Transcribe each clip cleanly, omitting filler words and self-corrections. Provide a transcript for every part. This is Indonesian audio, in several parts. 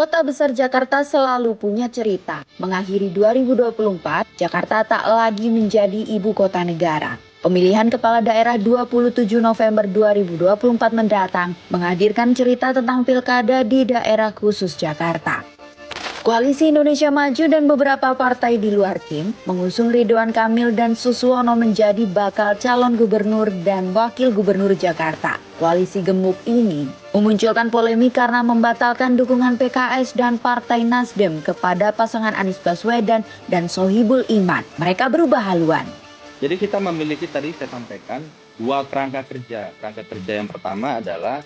Kota besar Jakarta selalu punya cerita. Mengakhiri 2024, Jakarta tak lagi menjadi ibu kota negara. Pemilihan kepala daerah 27 November 2024 mendatang menghadirkan cerita tentang pilkada di daerah khusus Jakarta. Koalisi Indonesia Maju dan beberapa partai di luar tim mengusung Ridwan Kamil dan Suswono menjadi bakal calon gubernur dan wakil gubernur Jakarta. Koalisi gemuk ini memunculkan polemik karena membatalkan dukungan PKS dan Partai Nasdem kepada pasangan Anies Baswedan dan Sohibul Iman. Mereka berubah haluan. Jadi kita memiliki tadi saya sampaikan dua kerangka kerja. Kerangka kerja yang pertama adalah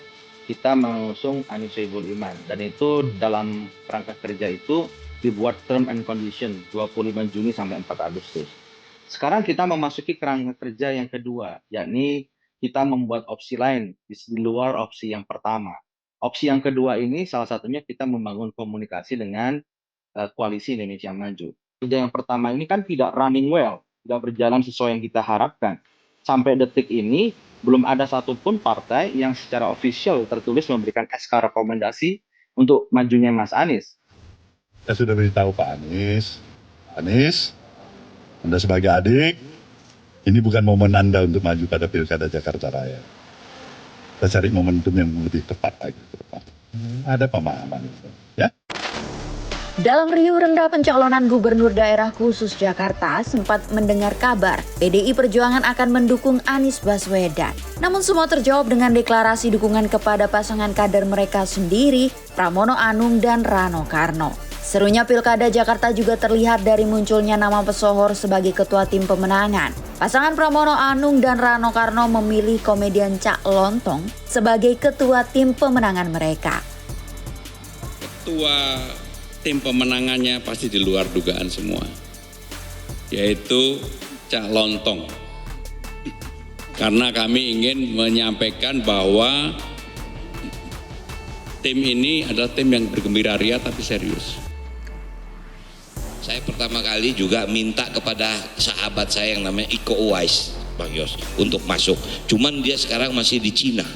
kita mengusung Anies Sohibul Iman, dan itu dalam kerangka kerja itu dibuat term and condition 25 Juni sampai 4 Agustus. Sekarang kita memasuki kerangka kerja yang kedua, yakni kita membuat opsi lain di luar opsi yang pertama. Opsi yang kedua ini salah satunya kita membangun komunikasi dengan Koalisi Indonesia Maju. Kerja yang pertama ini kan tidak running well, tidak berjalan sesuai yang kita harapkan. Sampai detik ini belum ada satupun partai yang secara official tertulis memberikan SK rekomendasi untuk majunya Mas Anies. Saya sudah beritahu Pak Anies, Anda sebagai adik, ini bukan momen Anda untuk maju pada Pilkada Jakarta Raya. Kita cari momentum yang lebih tepat lagi ke depan. Ada pemahaman itu, ya. Dalam riuh rendah pencalonan gubernur daerah khusus Jakarta sempat mendengar kabar PDI Perjuangan akan mendukung Anies Baswedan. Namun semua terjawab dengan deklarasi dukungan kepada pasangan kader mereka sendiri, Pramono Anung dan Rano Karno. Serunya Pilkada Jakarta juga terlihat dari munculnya nama pesohor sebagai ketua tim pemenangan. Pasangan Pramono Anung dan Rano Karno memilih komedian Cak Lontong sebagai ketua tim pemenangan mereka. Ketua tim pemenangannya pasti di luar dugaan semua, yaitu Cak Lontong. Karena kami ingin menyampaikan bahwa tim ini adalah tim yang bergembira ria tapi serius. Saya pertama kali juga minta kepada sahabat saya yang namanya Iko Uwais, Bang Yos, untuk masuk. Cuman dia sekarang masih di Cina.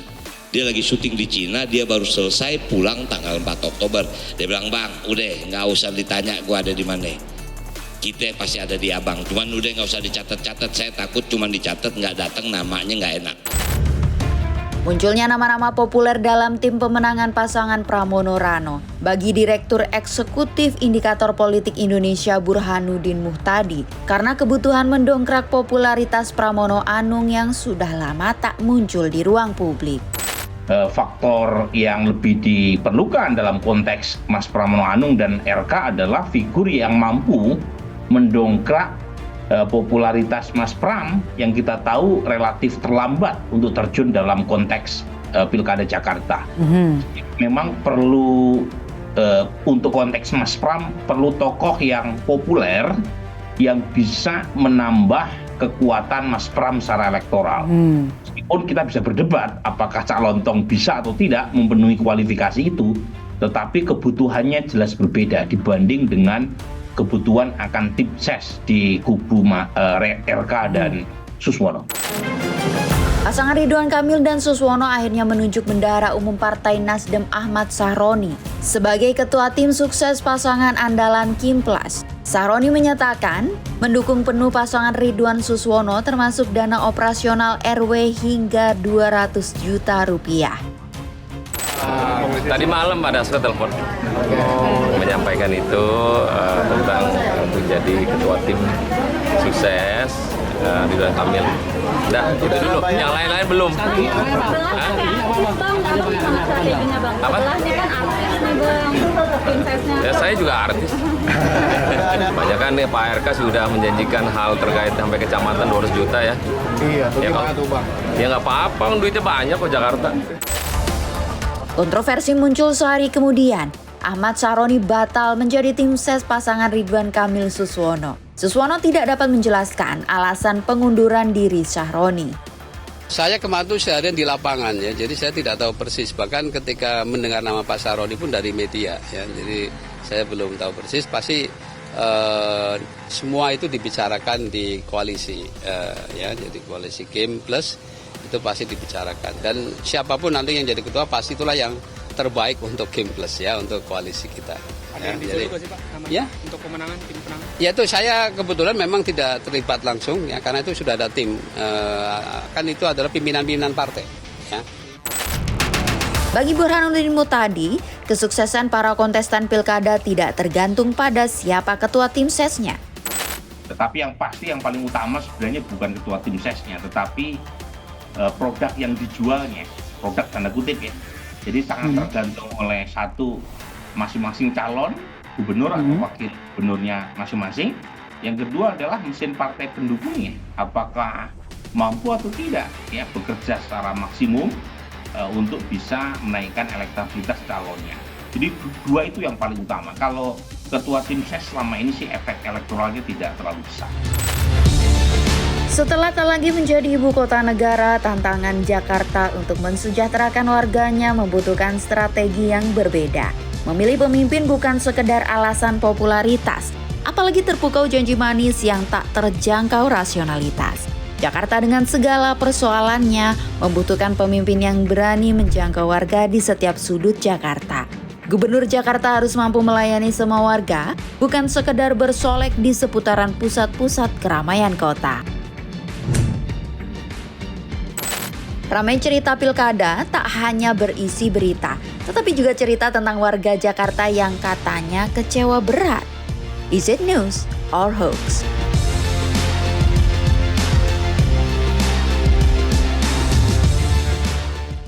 Dia lagi syuting di Cina, dia baru selesai pulang tanggal 4 Oktober. Dia bilang, "Bang, udah nggak usah ditanya gua ada di mana. Kita pasti ada di Abang. Cuman udah nggak usah dicatat-catat. Saya takut cuman dicatat nggak datang, namanya nggak enak." Munculnya nama-nama populer dalam tim pemenangan pasangan Pramono Rano. Bagi Direktur Eksekutif Indikator Politik Indonesia Burhanuddin Muhtadi, karena kebutuhan mendongkrak popularitas Pramono Anung yang sudah lama tak muncul di ruang publik. Faktor yang lebih diperlukan dalam konteks Mas Pramono Anung dan RK adalah figur yang mampu mendongkrak popularitas Mas Pram yang kita tahu relatif terlambat untuk terjun dalam konteks Pilkada Jakarta. Memang perlu untuk konteks Mas Pram perlu tokoh yang populer yang bisa menambah kekuatan Mas Pram secara elektoral. Meskipun kita bisa berdebat apakah Cak Lontong bisa atau tidak memenuhi kualifikasi itu, tetapi kebutuhannya jelas berbeda dibanding dengan kebutuhan akan tim ses di kubu RK dan Suswono. Pasangan Ridwan Kamil dan Suswono akhirnya menunjuk Bendahara Umum Partai Nasdem Ahmad Sahroni sebagai ketua tim sukses pasangan andalan Kimplas. Sahroni menyatakan mendukung penuh pasangan Ridwan Suswono termasuk dana operasional RW hingga 200 juta rupiah. Tadi malam ada telepon menyampaikan itu tentang untuk jadi ketua tim sukses Ridwan Kamil. Nah, itu dulu. Yang lain-lain belum. Apa? Ya, saya juga artis. Banyak kan nih Pak RK sudah menjanjikan hal terkait sampai kecamatan 200 juta ya. Iya, itu gimana tuh Bang? Ya nggak apa-apa, duitnya banyak kok Jakarta. Kontroversi muncul sehari kemudian. Ahmad Sahroni batal menjadi tim ses pasangan Ridwan Kamil Suswono. Suswono tidak dapat menjelaskan alasan pengunduran diri Sahroni. Saya kemarin tuh seharian di lapangan ya, jadi saya tidak tahu persis. Bahkan ketika mendengar nama Pak Sahroni pun dari media ya, jadi saya belum tahu persis. Pasti semua itu dibicarakan di koalisi ya, jadi koalisi Kim Plus itu pasti dibicarakan. Dan siapapun nanti yang jadi ketua pasti itulah yang terbaik untuk Kim Plus ya, untuk koalisi kita. Ada yang disuruh juga sih Pak namanya Ya. untuk pemenangan tim pemenangan? Ya itu saya kebetulan memang tidak terlibat langsung ya, karena itu sudah ada tim, kan itu adalah pimpinan-pimpinan partai. Ya. Bagi Burhanuddin Muhtadi, kesuksesan para kontestan pilkada tidak tergantung pada siapa ketua tim sesnya. Tetapi yang pasti yang paling utama sebenarnya bukan ketua tim sesnya, tetapi produk yang dijualnya, produk tanda kutip ya. Jadi sangat tergantung oleh satu masing-masing calon gubernur atau wakil gubernurnya masing-masing. Yang kedua adalah mesin partai pendukungnya, apakah mampu atau tidak ya bekerja secara maksimum untuk bisa menaikkan elektabilitas calonnya. Jadi dua itu yang paling utama. Kalau ketua tim ses selama ini sih efek elektoralnya tidak terlalu besar. Setelah tak lagi menjadi ibu kota negara, tantangan Jakarta untuk mensejahterakan warganya membutuhkan strategi yang berbeda. Memilih pemimpin bukan sekedar alasan popularitas, apalagi terpukau janji manis yang tak terjangkau rasionalitas. Jakarta dengan segala persoalannya membutuhkan pemimpin yang berani menjangkau warga di setiap sudut Jakarta. Gubernur Jakarta harus mampu melayani semua warga, bukan sekedar bersolek di seputaran pusat-pusat keramaian kota. Ramai cerita pilkada tak hanya berisi berita, tetapi juga cerita tentang warga Jakarta yang katanya kecewa berat. Is it news or hoax?